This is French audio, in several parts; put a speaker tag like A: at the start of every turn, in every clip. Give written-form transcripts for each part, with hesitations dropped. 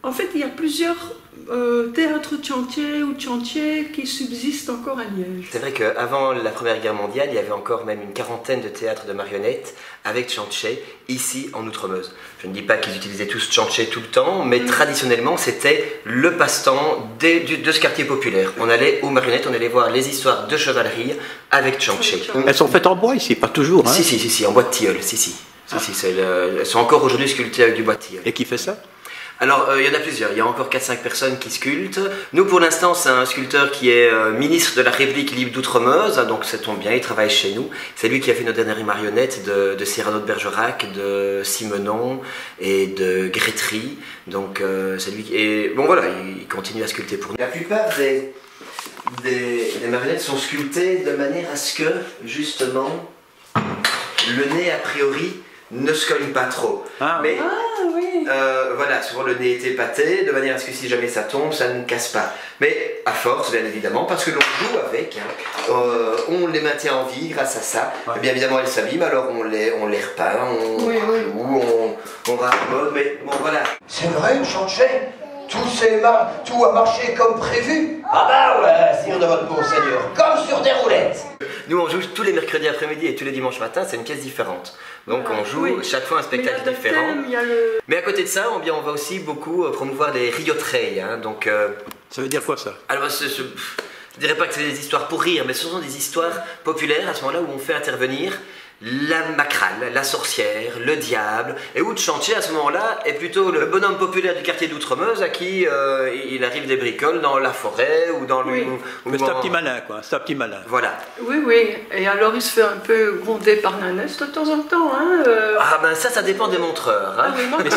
A: En fait, il y a plusieurs théâtres de chantier ou de chantier qui subsistent encore à Liège.
B: C'est vrai qu'avant la Première Guerre mondiale, il y avait encore même une quarantaine de théâtres de marionnettes avec chantier ici en Outremeuse. Je ne dis pas qu'ils utilisaient tous chantier tout le temps, mais traditionnellement c'était le passe-temps de ce quartier populaire. On allait aux marionnettes, on allait voir les histoires de chevalerie avec chantier.
C: Elles sont faites en bois ici, pas toujours, hein?
B: Si, en bois de tilleul, si. Elles sont encore aujourd'hui sculptées avec du bois de tilleul.
C: Et qui fait ça?
B: Alors, il y en a plusieurs. Il y a encore 4-5 personnes qui sculptent. Nous, pour l'instant, c'est un sculpteur qui est ministre de la République libre d'Outremeuse, donc ça tombe bien, il travaille chez nous. C'est lui qui a fait nos dernières marionnettes de Cyrano de Bergerac, de Simenon et de Grétry. Donc, c'est lui qui... Et bon, voilà, il continue à sculpter pour nous. La plupart des marionnettes sont sculptées de manière à ce que, justement, le nez, a priori, ne se cogne pas trop. Mais, voilà, souvent le nez est épaté, de manière à ce que si jamais ça tombe, ça ne casse pas. Mais à force, bien évidemment, parce que l'on joue avec, on les maintient en vie grâce à ça. Et bien évidemment, elles s'abîment, alors on les repeint, on raccommode, mais bon voilà.
D: C'est vrai, chantier? Tout a marché comme prévu? Ah bah ouais, sire de votre monseigneur, comme sur des roulettes.
B: Nous on joue tous les mercredis après-midi et tous les dimanches matin, c'est une pièce différente. Donc on joue chaque fois un spectacle différent. Mais à côté de ça, on va aussi beaucoup promouvoir les riotrei. Hein, donc,
C: ça veut dire quoi ça?
B: Alors, je dirais pas que c'est des histoires pour rire, mais ce sont des histoires populaires à ce moment-là où on fait intervenir la macrale, la sorcière, le diable, et où de chantier à ce moment-là est plutôt le bonhomme populaire du quartier d'Outremeuse à qui il arrive des bricoles dans la forêt ou dans le...
C: Mais c'est un petit malin quoi, c'est un petit malin.
B: Voilà.
A: Oui, et alors il se fait un peu gronder par Nanès de temps en temps. Hein,
B: Ah ben ça dépend des montreurs. Hein.
C: Mais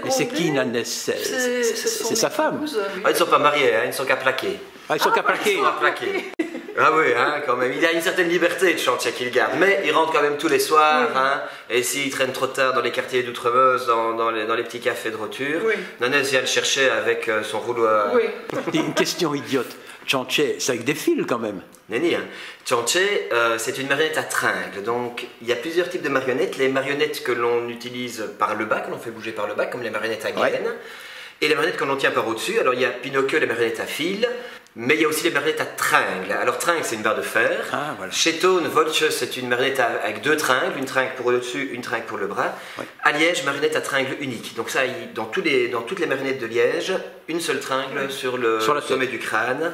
C: c'est qui Nanès? C'est sa femme.
B: Ils ne sont pas mariés, hein, ils ne sont qu'à plaquer.
C: Ah, ils sont qu'à plaquer.
B: Ah oui, hein, quand même. Il a une certaine liberté de chantier qu'il garde, mais il rentre quand même tous les soirs. Hein, et s'il traîne trop tard dans les quartiers d'Outremeuse, dans les petits cafés de roture, Nanès vient le chercher avec son rouleau à...
C: Une question idiote. Chantier, c'est avec des fils quand même.
B: Nenni, hein. Chantier, c'est une marionnette à tringles. Donc, il y a plusieurs types de marionnettes. Les marionnettes que l'on utilise par le bas, que l'on fait bouger par le bas, comme les marionnettes à graines. Et les marionnettes que l'on tient par au-dessus. Alors, il y a Pinocchio, les marionnettes à fil. Mais il y a aussi les marionnettes à tringles. Alors, tringle, c'est une barre de fer.
C: Voilà.
B: Chetone, Volche, c'est une marionnette avec deux tringles. Une tringle pour le dessus, une tringle pour le bras. À Liège, marionnette à tringle unique. Donc ça, dans toutes les marionnettes de Liège, une seule tringle sur le sommet du crâne.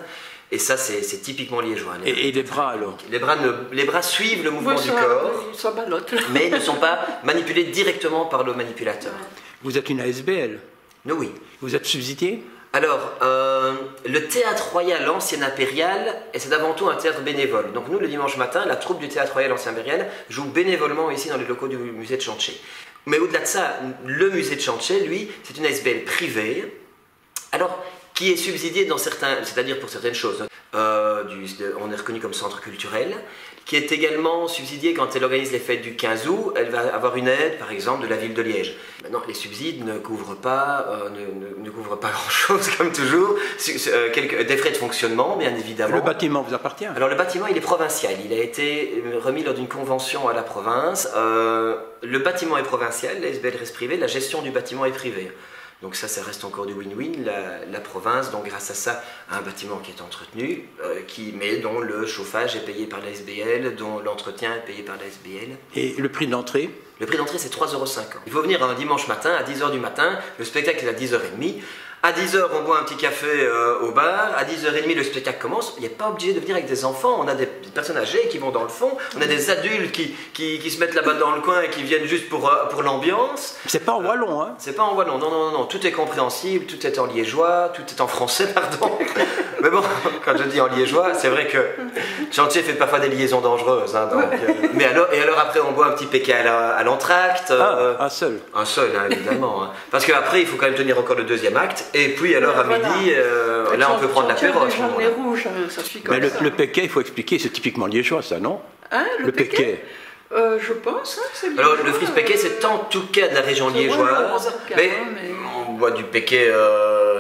B: Et ça, c'est typiquement liégeois.
C: Et les bras alors?
B: Les bras suivent le mouvement du corps, mais ne sont pas manipulés directement par le manipulateur.
C: Vous êtes une ASBL?
B: Nous, oui.
C: Vous êtes subsidié?
B: Alors, le Théâtre Royal Ancien Impérial, c'est avant tout un théâtre bénévole. Donc nous, le dimanche matin, la troupe du Théâtre Royal Ancien Impérial joue bénévolement ici dans les locaux du musée de Chantier. Mais au-delà de ça, le musée de Chantier, lui, c'est une ASBL privée. Alors, qui est subsidié dans certains, c'est-à-dire pour certaines choses. On est reconnu comme centre culturel, qui est également subsidié quand elle organise les fêtes du 15 août, elle va avoir une aide, par exemple, de la ville de Liège. Maintenant, les subsides ne couvrent pas, grand-chose, comme toujours, des frais de fonctionnement, bien évidemment.
C: Le bâtiment vous appartient?
B: Alors, le bâtiment, il est provincial, il a été remis lors d'une convention à la province. Le bâtiment est provincial, la SBL reste privée, la gestion du bâtiment est privée. Donc ça reste encore du win-win. La province, donc grâce à ça, a un bâtiment qui est entretenu, mais dont le chauffage est payé par la SBL, dont l'entretien est payé par la SBL.
C: Et le prix d'entrée?
B: Le prix d'entrée, c'est 3,50 €. Il faut venir un dimanche matin, à 10 h du matin, le spectacle est à 10 h 30. À 10 h, on boit un petit café au bar. À 10 h 30, le spectacle commence. Il n'est pas obligé de venir avec des enfants. On a des personnes âgées qui vont dans le fond. On a des adultes qui se mettent là-bas dans le coin et qui viennent juste pour l'ambiance.
C: C'est pas en wallon, hein? C'est
B: pas en wallon. Non. Tout est compréhensible. Tout est en liégeois. Tout est en français, pardon. Mais bon, quand je dis en liégeois, c'est vrai que Chantier fait parfois des liaisons dangereuses. Hein, donc, mais alors après, on boit un petit péquet à l'entracte.
C: Un seul.
B: Un seul, hein, évidemment. Hein. Parce qu'après, il faut quand même tenir encore le deuxième acte. Et puis alors à midi, là on peut prendre l'apéro.
C: Mais le péquet, il faut expliquer, c'est typiquement liégeois ça, non?
A: Hein, le péquet je pense, hein, c'est bien.
B: Alors le frise péquet, c'est en tout cas de la région liégeoise. Mais on boit du péquet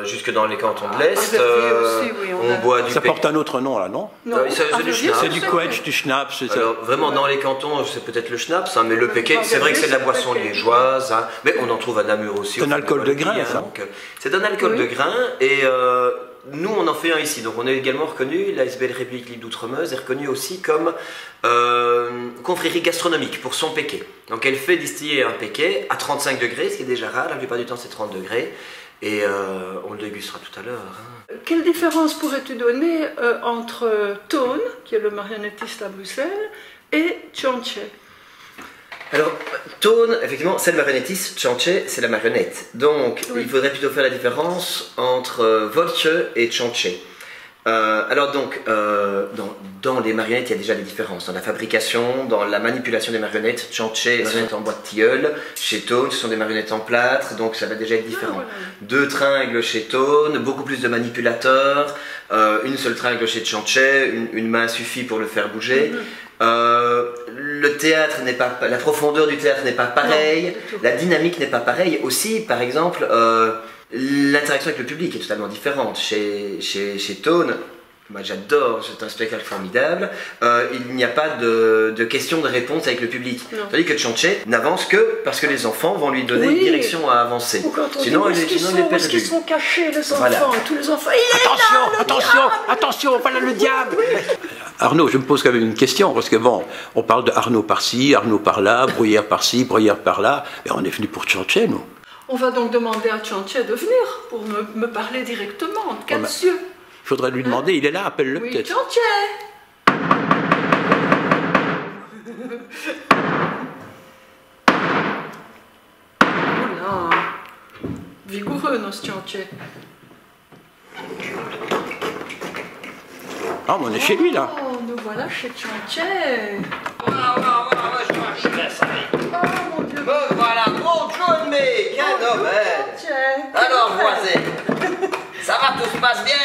B: jusque dans les cantons de l'Est.
A: Aussi, oui,
B: on boit du
C: Ça porte un autre nom là, non?
A: Non,
B: c'est du schnapps.
C: C'est du quetch, du schnapps, c'est ça.
B: Alors vraiment dans les cantons, c'est peut-être le schnapps, hein, mais le péquet, c'est vrai que c'est de la boisson liégeoise, hein, mais on en trouve à Namur aussi.
C: C'est un alcool de grain, ça.
B: C'est un alcool de grain et nous on en fait un ici. Donc on est également reconnu, l'ASBL République Libre d'Outremeuse est reconnue aussi comme confrérie gastronomique pour son péquet. Donc elle fait distiller un péquet à 35 degrés, ce qui est déjà rare, la plupart du temps c'est 30 degrés. Et on le dégustera tout à l'heure. Hein.
A: Quelle différence pourrais-tu donner entre Tone, qui est le marionnettiste à Bruxelles, et Tchantché?
B: Alors, Tone, effectivement, c'est le marionnettiste, Tchantché, c'est la marionnette. Donc, il faudrait plutôt faire la différence entre Volche et Tchantché. Alors donc, dans les marionnettes, il y a déjà des différences. Dans la fabrication, dans la manipulation des marionnettes, Tchantché, marionnettes en bois de tilleul. Chez Tone, ce sont des marionnettes en plâtre, donc ça va déjà être différent.
A: Voilà.
B: 2 tringles chez Tone, beaucoup plus de manipulateurs. Une seule tringle chez Tchantché, une main suffit pour le faire bouger. Le théâtre n'est pas, la profondeur du théâtre n'est pas pareille, la dynamique n'est pas pareille. Aussi, par exemple, l'interaction avec le public est totalement différente. Chez Tone, moi j'adore, c'est un spectacle formidable, il n'y a pas de question de réponse avec le public. Tandis que Tchantché n'avance que parce que les enfants vont lui donner une direction à avancer.
A: Sinon, il est perdu. Où est-ce qu'ils sont cachés, les enfants?
B: Voilà.
A: Tous les enfants.
C: Attention, voilà le diable. Arnaud, je me pose quand même une question, parce que bon, on parle de Arnaud par-ci, Arnaud par-là, Bruyère par-ci, Bruyère par-là, mais on est venu pour Tchantché, nous.
A: On va donc demander à Tchantché de venir pour me parler directement, de quatre yeux.
C: Il faudrait lui demander, il est là, appelle-le peut-être.
A: Tchantché. Oula, vigoureux, nos Tchantché.
C: Ah, mais on est chez lui, là.
A: Oh, nous voilà chez Tchantché.
D: Je m'arrive.
A: Oh, mon Dieu.
D: Me voilà, mon John May, quel homme. Alors, voisin, ça va, tout se passe bien?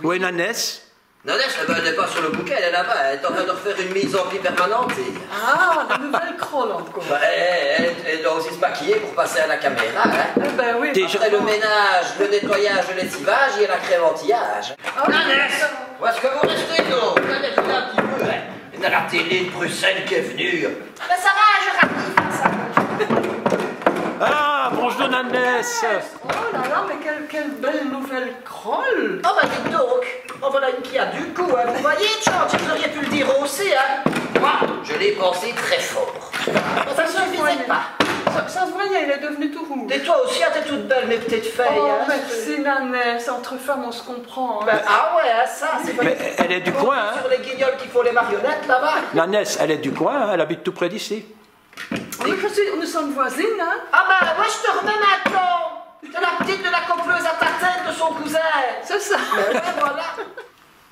C: Où est Nanès?
D: Nanès, elle n'est pas sur le bouquet, elle est là-bas, elle est en train de refaire une mise en pli permanente.
A: Ah, la nouvelle crolle encore.
D: Elle doit aussi se maquiller pour passer à la caméra. Hein.
A: Eh ben oui.
D: Après le ménage, le nettoyage, le lessivage, il y a la crème anti-âge. Nanès, où est-ce que vous restez, donc? Nanès, il y a un petit peu, hein. Il y a la télé de Bruxelles qui est venue.
E: Ben ça va, je rattrape ça.
C: Ah, bonjour Nanès.
A: Oh là là, mais quelle belle nouvelle crolle.
D: Oh bah dites donc, en voilà une qui a du coup, hein. Vous voyez, Tchantché, vous auriez pu le dire aussi, hein. Moi, je l'ai pensé très fort. Ça ne suffisait pas.
A: Ça se voyait, il est devenu tout rouge.
D: Et toi aussi, hein, t'es toute belle, mes petites feuilles.
A: Oh,
D: hein.
A: merci Nanès, entre femmes on se comprend. Hein.
D: Ben, ah ouais, hein, ça, c'est pas...
C: Mais elle est du coin, hein.
D: Sur les guignols qui font les marionnettes, là-bas.
C: Nanès, elle est du coin, hein, elle habite tout près d'ici.
A: Oui, nous sommes voisines, hein.
D: Ah bah, ouais, je te remets maintenant. C'est la petite de la copleuse à ta tête de son cousin.
A: C'est ça.
D: Ben ouais, voilà.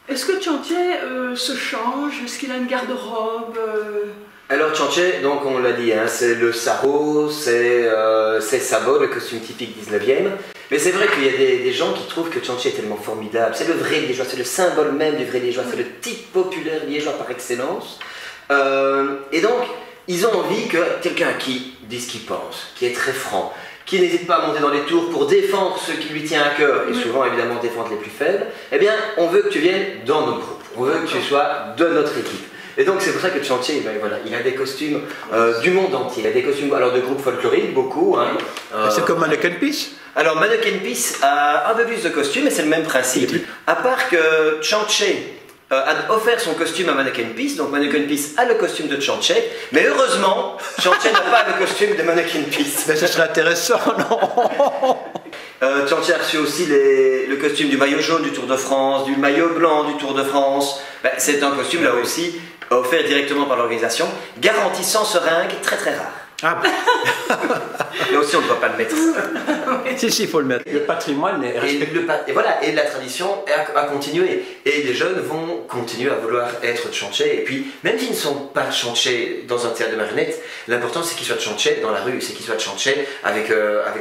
A: Est-ce que Tchantché se change? Est-ce qu'il a une garde-robe
B: Alors Tchantché, donc on l'a dit, hein, c'est le sarrau, c'est sabot, le costume typique 19e. Mais c'est vrai qu'il y a des gens qui trouvent que Tchantché est tellement formidable. C'est le vrai liégeois, c'est le symbole même du vrai liégeois, c'est le type populaire liégeois par excellence. Et donc, ils ont envie que quelqu'un qui dit ce qu'il pense, qui est très franc, qui n'hésite pas à monter dans les tours pour défendre ce qui lui tient à cœur, et souvent évidemment défendre les plus faibles, eh bien on veut que tu viennes dans notre groupe, on veut que tu sois de notre équipe. Et donc c'est pour ça que Tchantché, ben, voilà, il a des costumes du monde entier, il a des costumes alors de groupes folkloriques, beaucoup. Hein,
C: c'est comme Mannequin Peace.
B: Alors Mannequin Peace a un peu plus de costumes, mais c'est le même principe. À part que Tchantché a offert son costume à Mannequin Peace, donc Mannequin Peace a le costume de Tchantché, mais heureusement, Tchantché n'a pas le costume de Mannequin Peace.
C: Mais ce serait intéressant, non?
B: Tchantché a reçu aussi le costume du maillot jaune du Tour de France, du maillot blanc du Tour de France. Ben, c'est un costume là aussi offert directement par l'organisation, garantie sans seringue, très très rare.
C: Ah.
B: Là aussi on ne doit pas le mettre.
C: Si, il faut le mettre. Le patrimoine est respecté.
B: Et voilà, et la tradition a continué. Et les jeunes vont continuer à vouloir être Tchantché. Et puis, même s'ils ne sont pas Tchantché dans un théâtre de marionnettes, l'important c'est qu'ils soient Tchantché dans la rue, c'est qu'ils soient Tchantché avec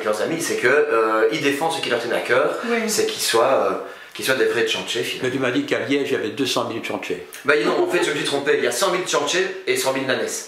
B: leurs amis, c'est qu'ils défendent ce qui leur tient à cœur, c'est qu'ils soient des vrais Tchantché finalement.
C: Mais tu m'as dit qu'à Liège, il y avait 200 000 Tchantché.
B: Bah non, en fait je me suis trompé, il y a 100 000 Tchantché et 100 000 Nanès.